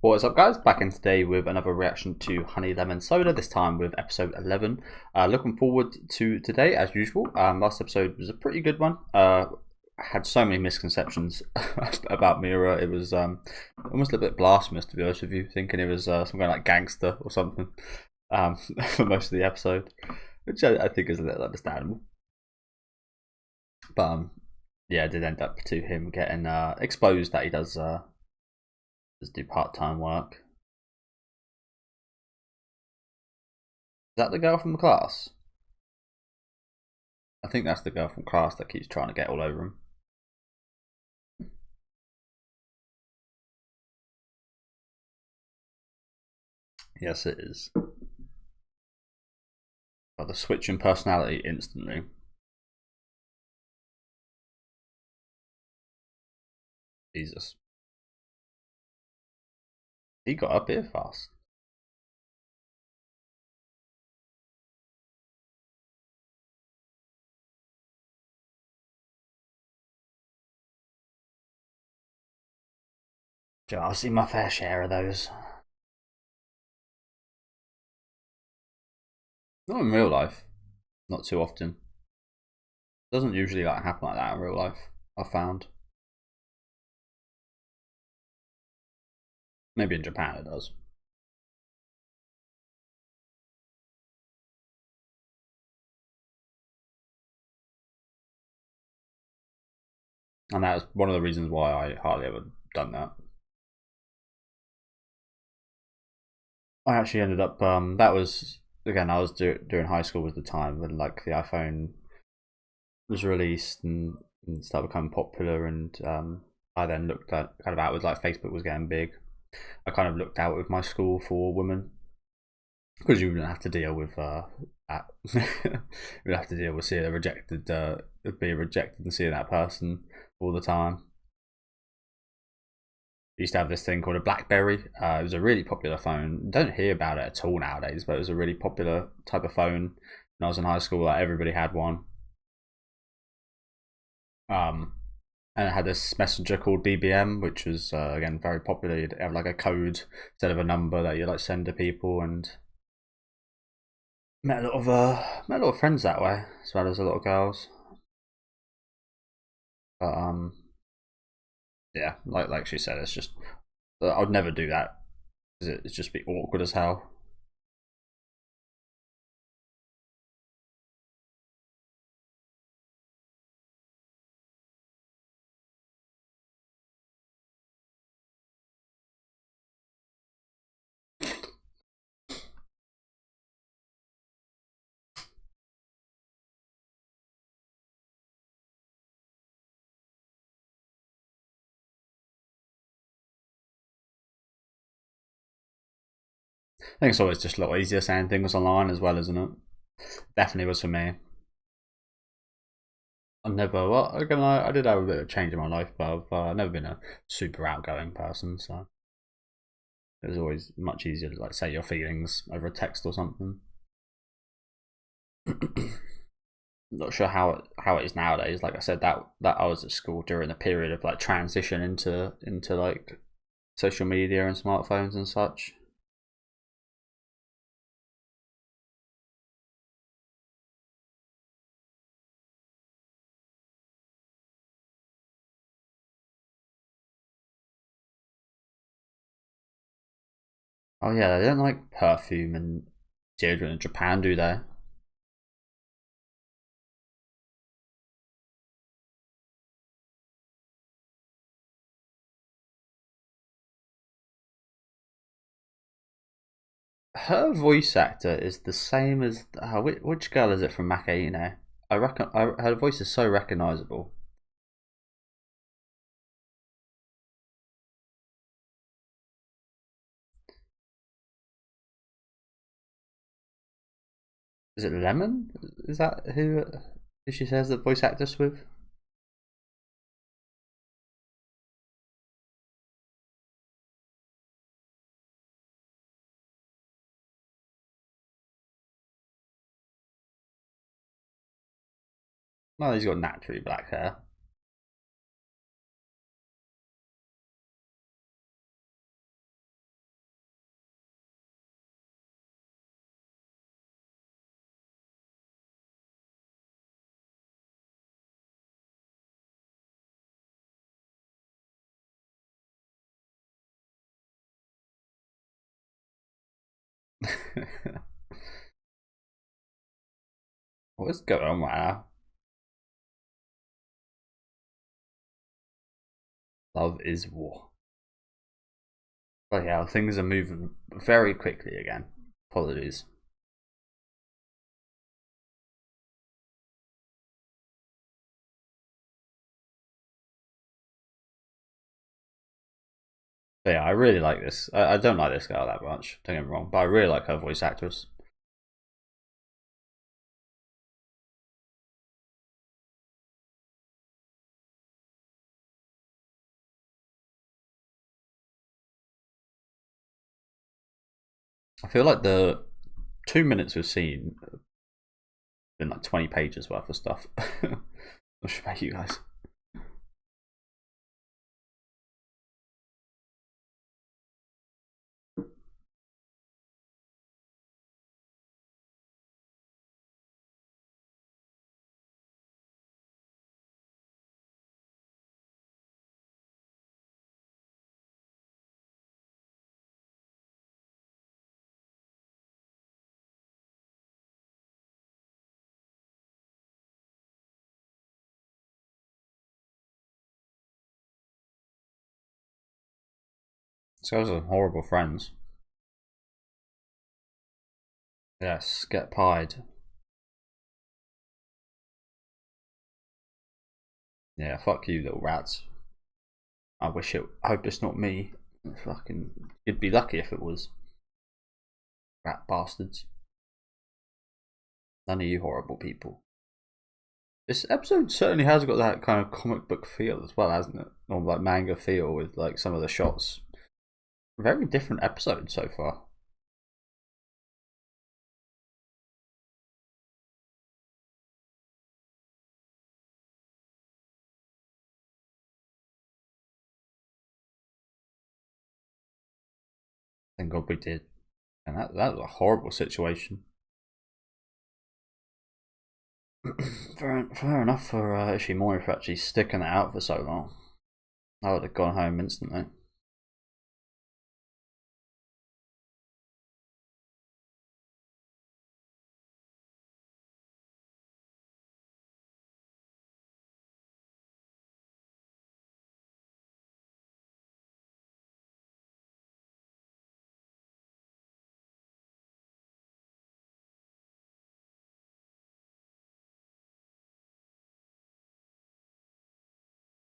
What's up, guys? Back in today with another reaction to Honey Lemon Soda, this time with episode 11. Looking forward to today, as usual. Last episode was a pretty good one. Had so many misconceptions about Mira. It was almost a bit blasphemous, to be honest with you, thinking it was some kind of like gangster or something for most of the episode, which I think is a little understandable. But yeah, it did end up to him getting exposed that he does do part-time work. Is that the girl from the class? I think that's the girl from class that keeps trying to get all over him. Yes, it is. Oh, the switch in personality instantly. Jesus. He got up here fast. I've seen my fair share of those. Not in real life. Not too often. Doesn't usually like happen like that in real life, I've found. Maybe in Japan it does. And that was one of the reasons why I hardly ever done that. I actually ended up that was again I was during high school was the time when like the iPhone was released and started becoming popular, and I then looked at kind of outwards like Facebook was getting big. I kind of looked out with my school for women because you wouldn't have to deal with that. You'd have to deal with seeing a rejected, being rejected and seeing that person all the time. Used to have this thing called a BlackBerry. It was a really popular phone. Don't hear about it at all nowadays, but it was a really popular type of phone. When I was in high school, like everybody had one. And it had this messenger called BBM, which was again very popular. You'd have like a code instead of a number that you like send to people, and met a lot of friends that way, as well as a lot of girls. But yeah, like she said, it's just I'd never do that because it'd just be awkward as hell. I think it's always just a lot easier saying things online as well, isn't it? Definitely was for me. I never, well, again, I did have a bit of a change in my life, but I've never been a super outgoing person, so it was always much easier to like say your feelings over a text or something. Not sure how it is nowadays. Like I said, that I was at school during a period of like transition into like social media and smartphones and such. Oh yeah, they don't like perfume and deodorant in Japan, do they? Her voice actor is the same as which girl is it from Macaine? I reckon her voice is so recognizable. Is it Lemon? Is that who she says the voice actress with? Well, he's got naturally black hair. What's going on right now? Love is war. But yeah, things are moving very quickly again. Apologies. But yeah, I really like this. I don't like this girl that much, don't get me wrong, but I really like her voice actress. I feel like the 2 minutes we've seen have been like 20 pages worth of stuff. Not sure about you guys. These guys are horrible friends. Yes, get pied. Yeah, fuck you, little rats. I wish it. I hope it's not me. Fucking. You'd be lucky if it was. Rat bastards. None of you horrible people. This episode certainly has got that kind of comic book feel as well, hasn't it? Or like manga feel with like some of the shots. Very different episode so far. Thank God we did. And that was a horrible situation. Fair enough for Ishimori for actually sticking it out for so long. I would have gone home instantly.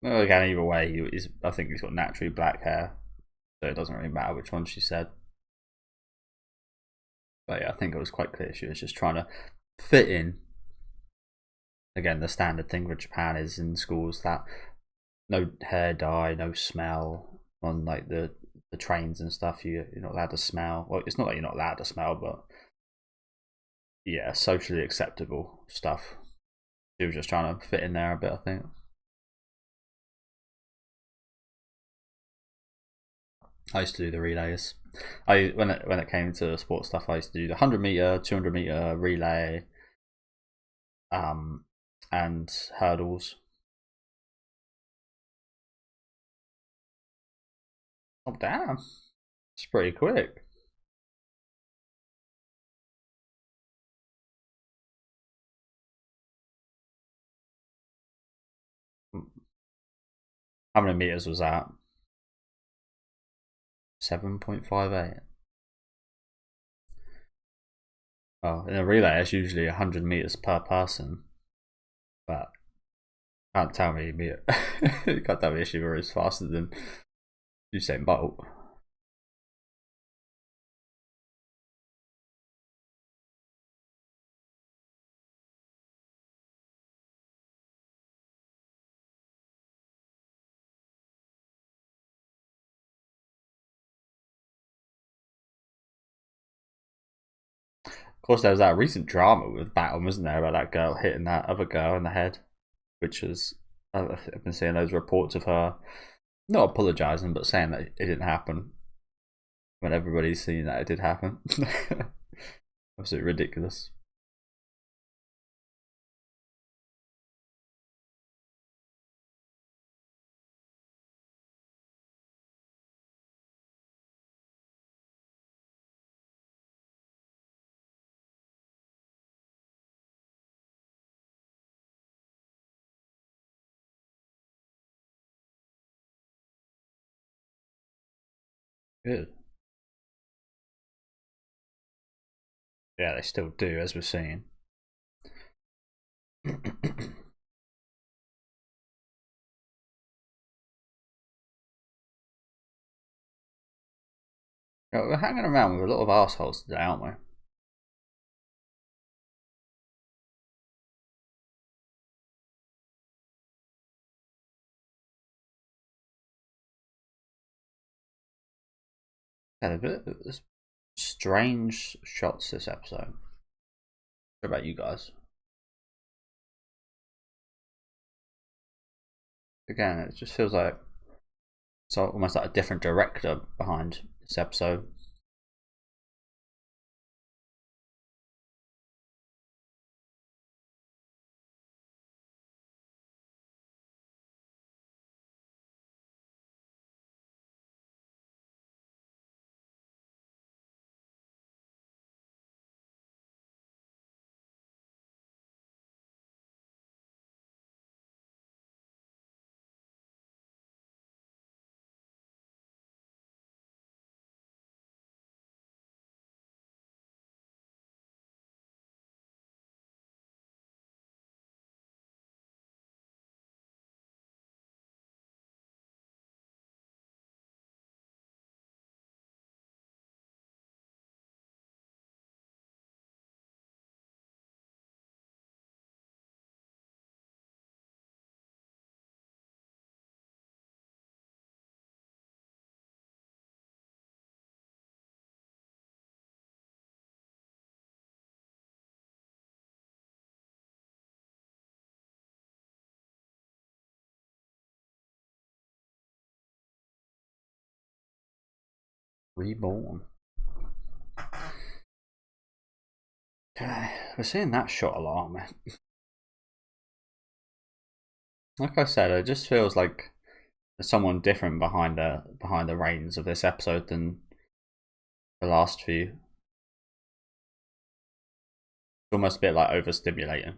Well, again, either way, I think he's got naturally black hair, so it doesn't really matter which one she said. But yeah, I think it was quite clear she was just trying to fit in. Again, the standard thing with Japan is in schools that no hair dye, no smell on like the trains and stuff. You're not allowed to smell. Well, it's not that you're not allowed to smell, but yeah, socially acceptable stuff. She was just trying to fit in there a bit, I think. I used to do the relays. When it came to sports stuff, I used to do the 100 meter, 200 meter relay, um, and hurdles. Oh damn, it's pretty quick. How many meters was that? 7.58. Oh, in a relay, it's usually 100 meters per person, but can't tell me you can't tell me Ishimura is faster than Usain Bolt. Of course, there was that recent drama with Batum, wasn't there, about that girl hitting that other girl in the head, which is I've been seeing those reports of her not apologising, but saying that it didn't happen when everybody's seen that it did happen. Absolutely ridiculous. Good. Yeah, they still do, as we're seeing. We're hanging around with a lot of assholes today, aren't we? Had a bit of strange shots this episode. What about you guys? Again, it just feels like it's almost like a different director behind this episode. Reborn. Okay, we're seeing that shot a lot, aren't we? Like I said, it just feels like there's someone different behind the reins of this episode than the last few. It's almost a bit like overstimulating.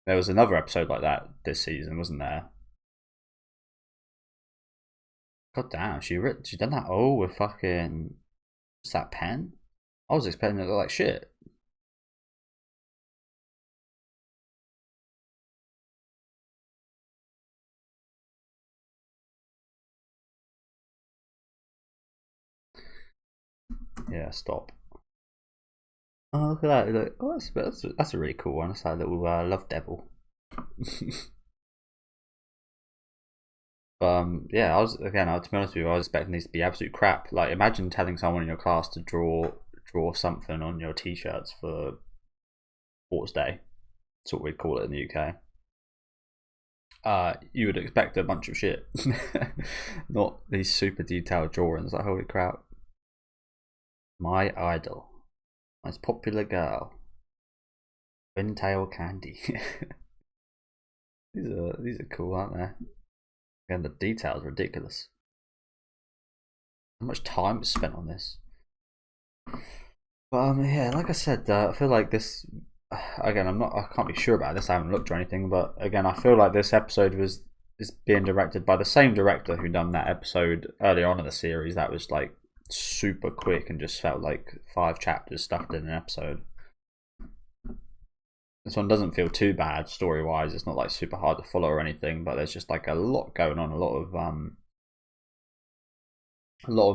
There was another episode like that this season, wasn't there? God damn, she done that all with fucking what's that pen? I was expecting it to look like shit. Yeah, stop. Oh, look at that! Look, oh, that's a really cool one. It's that little love devil. Yeah, I was again. To be honest with you, I was expecting these to be absolute crap. Like, imagine telling someone in your class to draw something on your t-shirts for Sports Day. That's what we'd call it in the UK. You would expect a bunch of shit, not these super detailed drawings. Like, holy crap! My idol, most popular girl, Twin-tail candy. These are cool, aren't they? And the details are ridiculous. How much time is spent on this? But yeah, like I said, I feel like this. Again, I can't be sure about this. I haven't looked or anything, but again, I feel like this episode is being directed by the same director who done that episode earlier on in the series. That was like super quick and just felt like 5 chapters stuffed in an episode. This one doesn't feel too bad story wise. It's not like super hard to follow or anything, but there's just like a lot going on, a lot of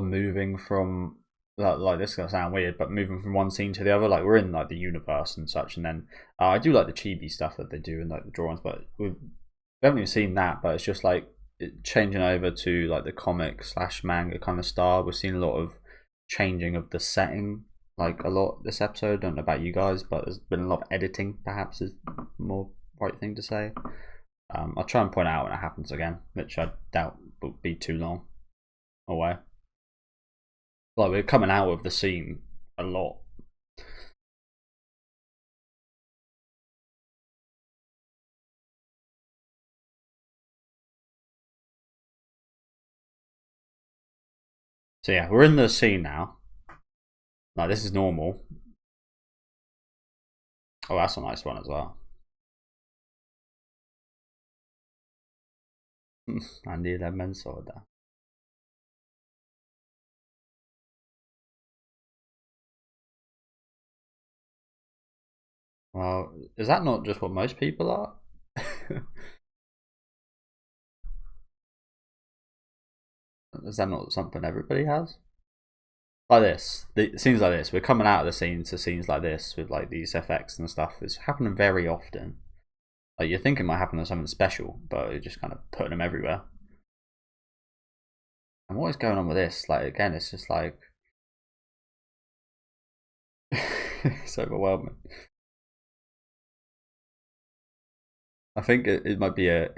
moving from like this is gonna sound weird, but moving from one scene to the other. Like, we're in like the universe and such, and then I do like the chibi stuff that they do in like the drawings, but we haven't even seen that. But it's just like changing over to like the comic slash manga kind of style. We've seen a lot of changing of the setting, like a lot this episode. I don't know about you guys, but there's been a lot of editing. Perhaps is more right thing to say. I'll try and point out when it happens again, which I doubt will be too long away. Like, we're coming out of the scene a lot. So yeah, we're in the scene now. Like, this is normal. Oh, that's a nice one as well. Haníi lemon soda. Well, is that not just what most people are? Is that not something everybody has? Like this, scenes like this. We're coming out of the scene to scenes like this with like these FX and stuff. It's happening very often. Like you think it might happen on something special, but you're just kind of putting them everywhere. And what is going on with this? Like again, it's just like it's overwhelming. I think it might be a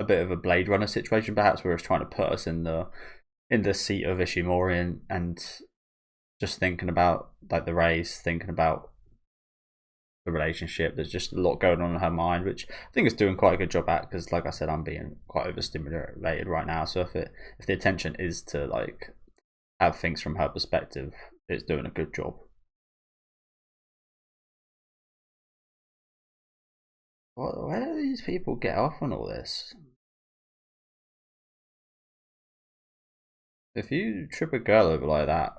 bit of a Blade Runner situation, perhaps, where it's trying to put us in the seat of Ishimori and just thinking about like the race, thinking about the relationship. There's just a lot going on in her mind, which I think it's doing quite a good job at. Because, like I said, I'm being quite overstimulated right now. So if the attention is to like have things from her perspective, it's doing a good job. Where do these people get off on all this? If you trip a girl over like that,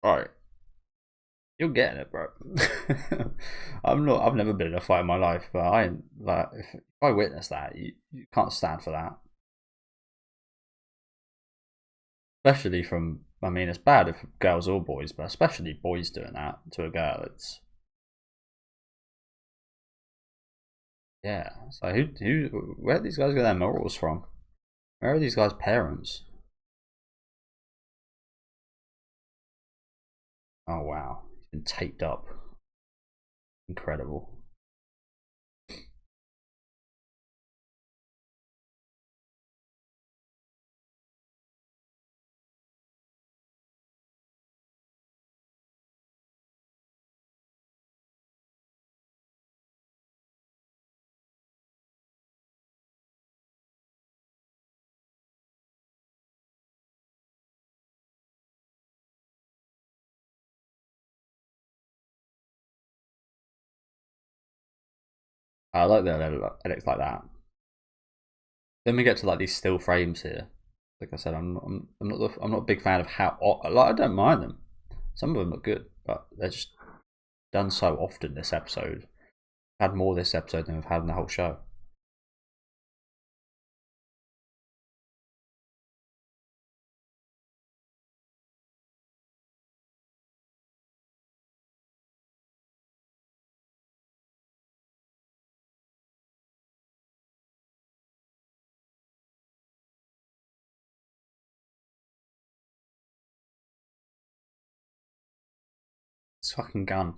alright, you're getting it, bro. I'm not. I've never been in a fight in my life, but I like if I witness that, you can't stand for that. Especially from. I mean, it's bad if girls or boys, but especially boys doing that to a girl. It's yeah. So where do these guys get their morals from? Where are these guys' parents? Oh wow, he's been taped up. Incredible. I like the edits like that. Then we get to like these still frames here. Like I said, I'm not a big fan of how like I don't mind them. Some of them are good, but they're just done so often this episode. I've had more this episode than we've had in the whole show. This fucking gun.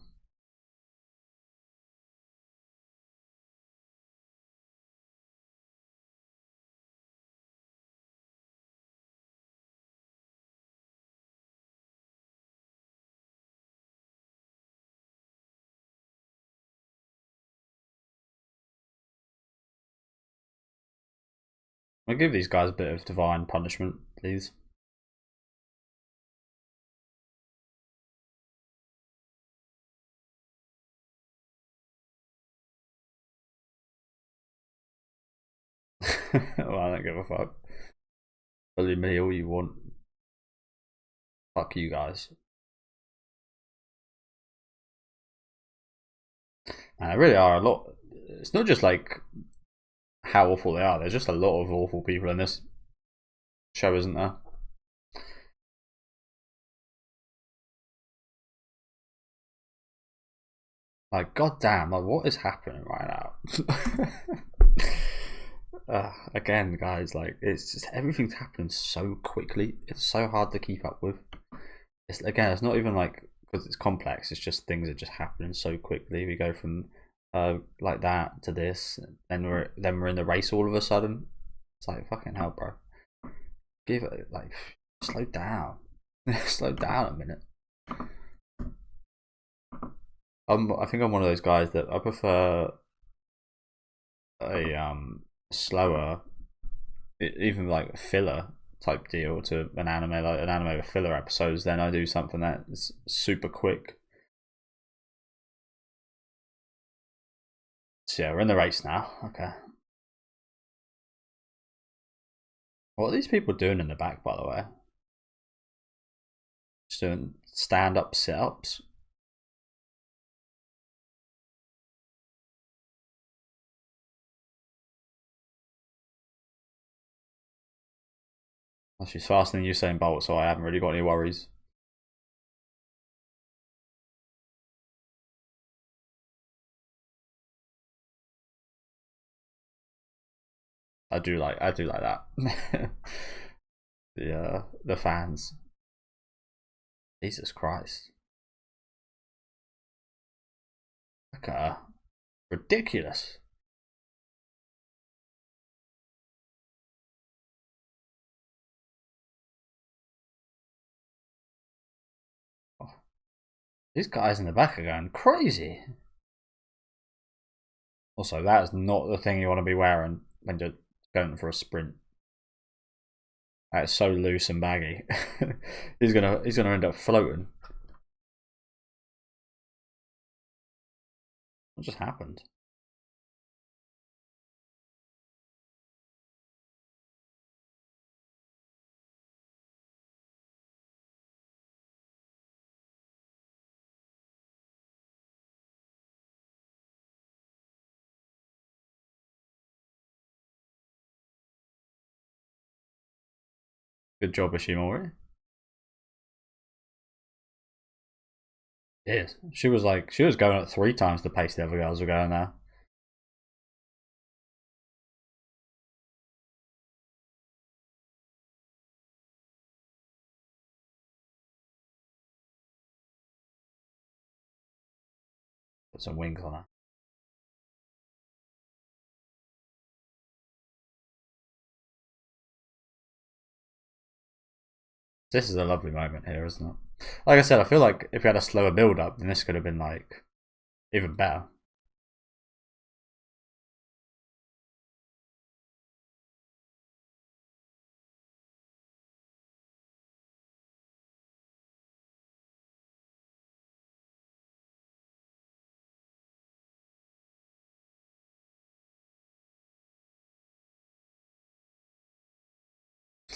I'll give these guys a bit of divine punishment, please. Well, I don't give a fuck. Bully me all you want. Fuck you guys. And there really are a lot. It's not just like how awful they are. There's just a lot of awful people in this show, isn't there? Like, goddamn, like what is happening right now? Again, guys, like it's just everything's happening so quickly. It's so hard to keep up with. It's again, it's not even like because it's complex. It's just things are just happening so quickly. We go from like that to this, then we're in the race all of a sudden. It's like fucking hell, bro. Give it like slow down, slow down a minute. I think I'm one of those guys that I prefer a slower, even like filler type deal to an anime like an anime with filler episodes. Then I do something that's super quick. So yeah, we're in the race now. Okay. What are these people doing in the back, by the way? Just doing stand up sit ups. She's faster than Usain Bolt, so I haven't really got any worries. I do like that. The fans. Jesus Christ. Look at her. Ridiculous. Oh, these guys in the back are going crazy. Also, that is not the thing you want to be wearing when you're going for a sprint. That's so loose and baggy. he's gonna end up floating. What just happened? Good job, Ishimori. Yes, she was going at 3 times the pace the other girls were going there. Put some wings on her. This is a lovely moment here, isn't it? Like I said, I feel like if we had a slower build up, then this could have been like even better.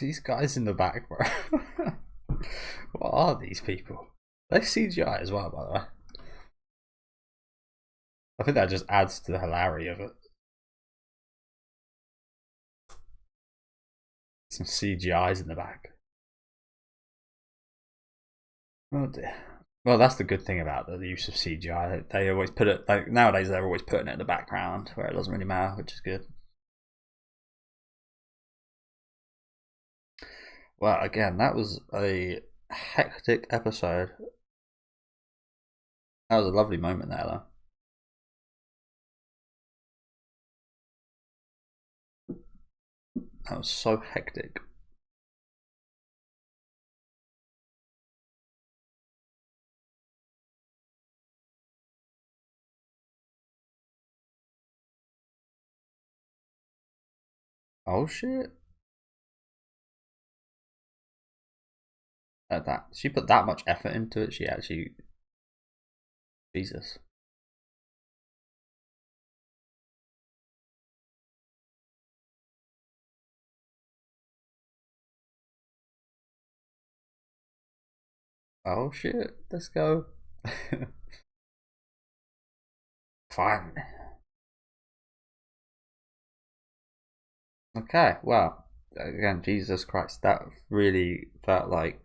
These guys in the back, bro. What are these people? They CGI as well, by the way. I think that just adds to the hilarity of it. Some CGIs in the back. Oh dear. Well, that's the good thing about the use of CGI. They always put it, like nowadays they're always putting it in the background where it doesn't really matter, which is good. Well, again, that was a hectic episode. That was a lovely moment there, though. That was so hectic. Oh shit. That she put that much effort into it. She actually, Jesus. Oh shit. Let's go. Fine. Okay. Well, again, Jesus Christ, that really felt like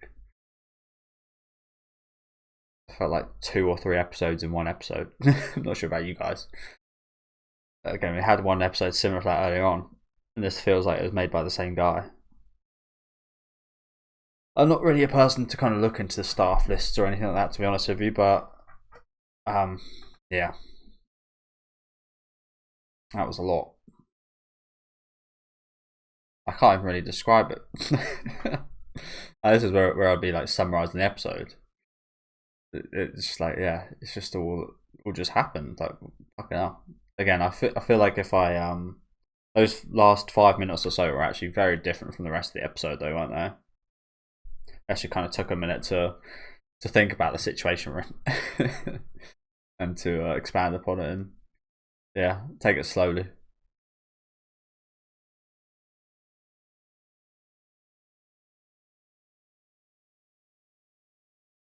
2 or 3 episodes in one episode. I'm not sure about you guys. Again, we had one episode similar to that earlier on, and this feels like it was made by the same guy. I'm not really a person to kind of look into the staff lists or anything like that, to be honest with you, but yeah, that was a lot. I can't even really describe it. This is where I'd be like summarizing the episode. It's just like, yeah, it's just all just happened. Like, fucking hell. Again, I feel like if I those last 5 minutes or so were actually very different from the rest of the episode, though, weren't they? Actually, kind of took a minute to think about the situation we're in and to expand upon it and yeah, take it slowly.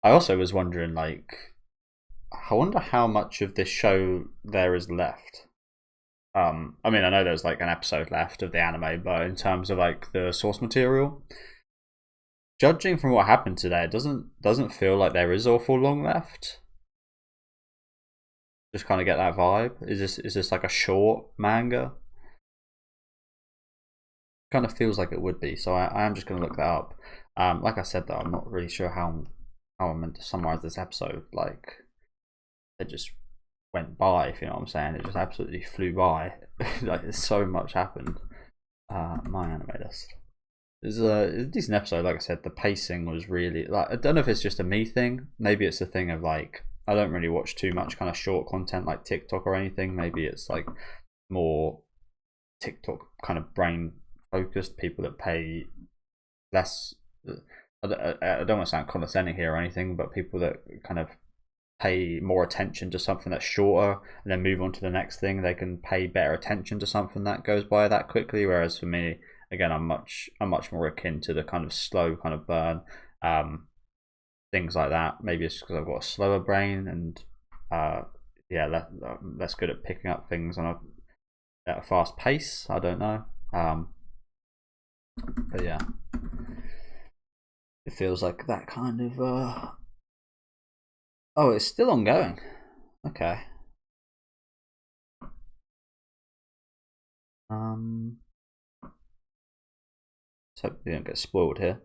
I also was wondering, like, I wonder how much of this show there is left. I mean, I know there's like an episode left of the anime, but in terms of like the source material, judging from what happened today, it doesn't feel like there is awful long left. Just kind of get that vibe. Is this like a short manga? Kind of feels like it would be. So I am just going to look that up. Like I said, though, I'm not really sure how I'm meant to summarize this episode. Like, it just went by, if you know what I'm saying. It just absolutely flew by. Like, so much happened. My anime list. It's a decent episode. Like I said, the pacing was really, like, I don't know if it's just a me thing. Maybe it's a thing of, like, I don't really watch too much kind of short content like TikTok or anything. Maybe it's like more TikTok kind of brain focused, people that pay less. I don't want to sound condescending here or anything, but people that kind of pay more attention to something that's shorter and then move on to the next thing, they can pay better attention to something that goes by that quickly. Whereas for me, again, I'm much more akin to the kind of slow kind of burn, things like that. Maybe it's because I've got a slower brain and yeah, less good at picking up things at a fast pace. I don't know, but yeah, it feels like that kind of. Oh, it's still ongoing. Okay. So we don't get spoiled here.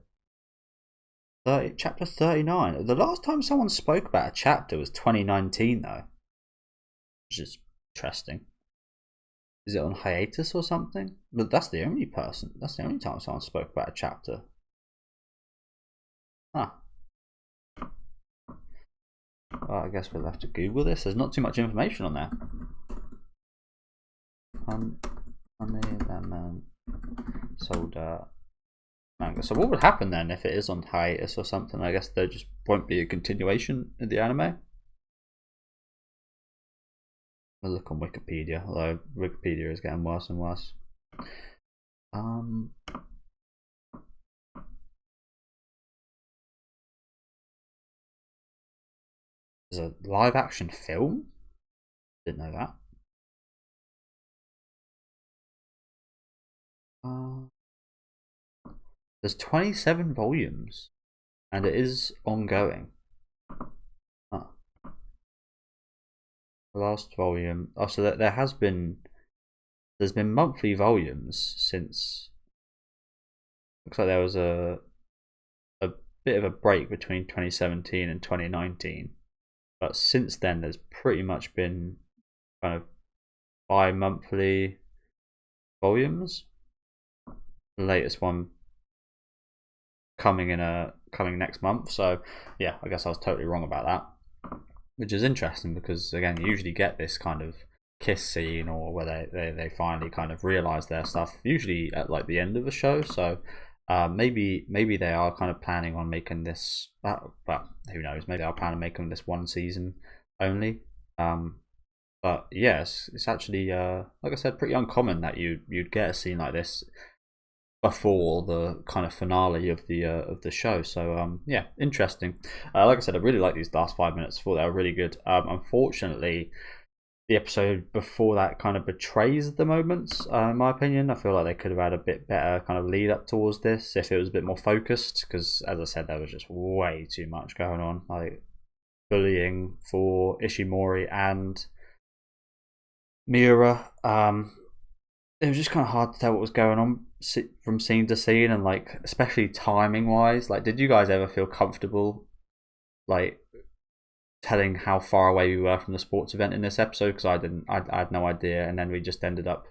Chapter 39. The last time someone spoke about a chapter was 2019, though, which is interesting. Is it on hiatus or something? But that's the only time someone spoke about a chapter. Huh. Well, I guess we'll have to Google this. There's not too much information on there. Haniee Lemon Soda manga. So what would happen then if it is on hiatus or something? I guess there just won't be a continuation in the anime. I'll look on Wikipedia, although Wikipedia is getting worse and worse. There's a live action film? Didn't know that. There's 27 volumes and it is ongoing. Huh. The last volume. Oh, so there's been monthly volumes since. Looks like there was a bit of a break between 2017 and 2019, but since then there's pretty much been kind of bi-monthly volumes. The latest one coming next month. So yeah, I guess I was totally wrong about that, which is interesting because again, you usually get this kind of kiss scene or where they finally kind of realize their stuff usually at like the end of the show. So maybe they are kind of planning on making this, but who knows, maybe they are planning on making this one season only. But yes, it's actually like I said, pretty uncommon that you'd get a scene like this before the kind of finale of the show. So yeah, interesting. Like I said, I really like these last 5 minutes. I thought they were really good. Unfortunately, the episode before that kind of betrays the moments, in my opinion. I feel like they could have had a bit better kind of lead up towards this if it was a bit more focused, because as I said, there was just way too much going on, like bullying for Ishimori and Miura. It was just kind of hard to tell what was going on from scene to scene, and like especially timing wise. Like, did you guys ever feel comfortable like telling how far away we were from the sports event in this episode? Because I didn't. I had no idea, and then we just ended up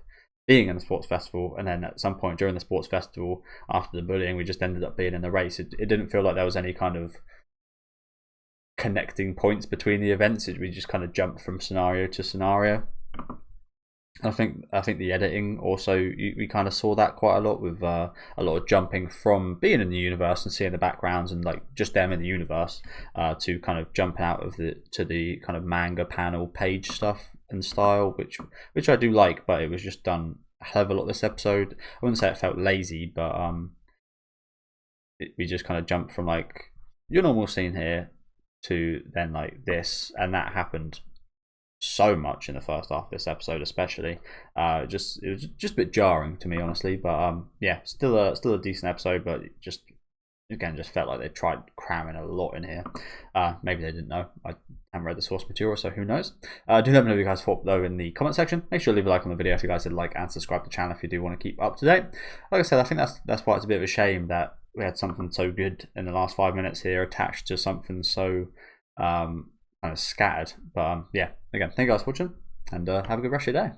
being in the sports festival, and then at some point during the sports festival, after the bullying, we just ended up being in the race. It didn't feel like there was any kind of connecting points between the events. We just kind of jumped from scenario to scenario. I think the editing also, we kind of saw that quite a lot with a lot of jumping from being in the universe and seeing the backgrounds and like just them in the universe to kind of jumping out of the kind of manga panel page stuff and style, which I do like, but it was just done a hell of a lot this episode. I wouldn't say it felt lazy, but we just kind of jumped from like your normal scene here to then like this, and that happened so much in the first half of this episode, especially. It was just a bit jarring to me, honestly. But yeah, still a decent episode, but just again, just felt like they tried cramming a lot in here. Maybe they didn't know. I haven't read the source material, so who knows. Do let me know what you guys thought though in the comment section. Make sure to leave a like on the video if you guys did like, and subscribe to the channel if you do want to keep up to date. Like I said, I think that's why it's a bit of a shame that we had something so good in the last 5 minutes here attached to something so kind of scattered. But yeah, again, thank you guys for watching, and have a good rest of your day.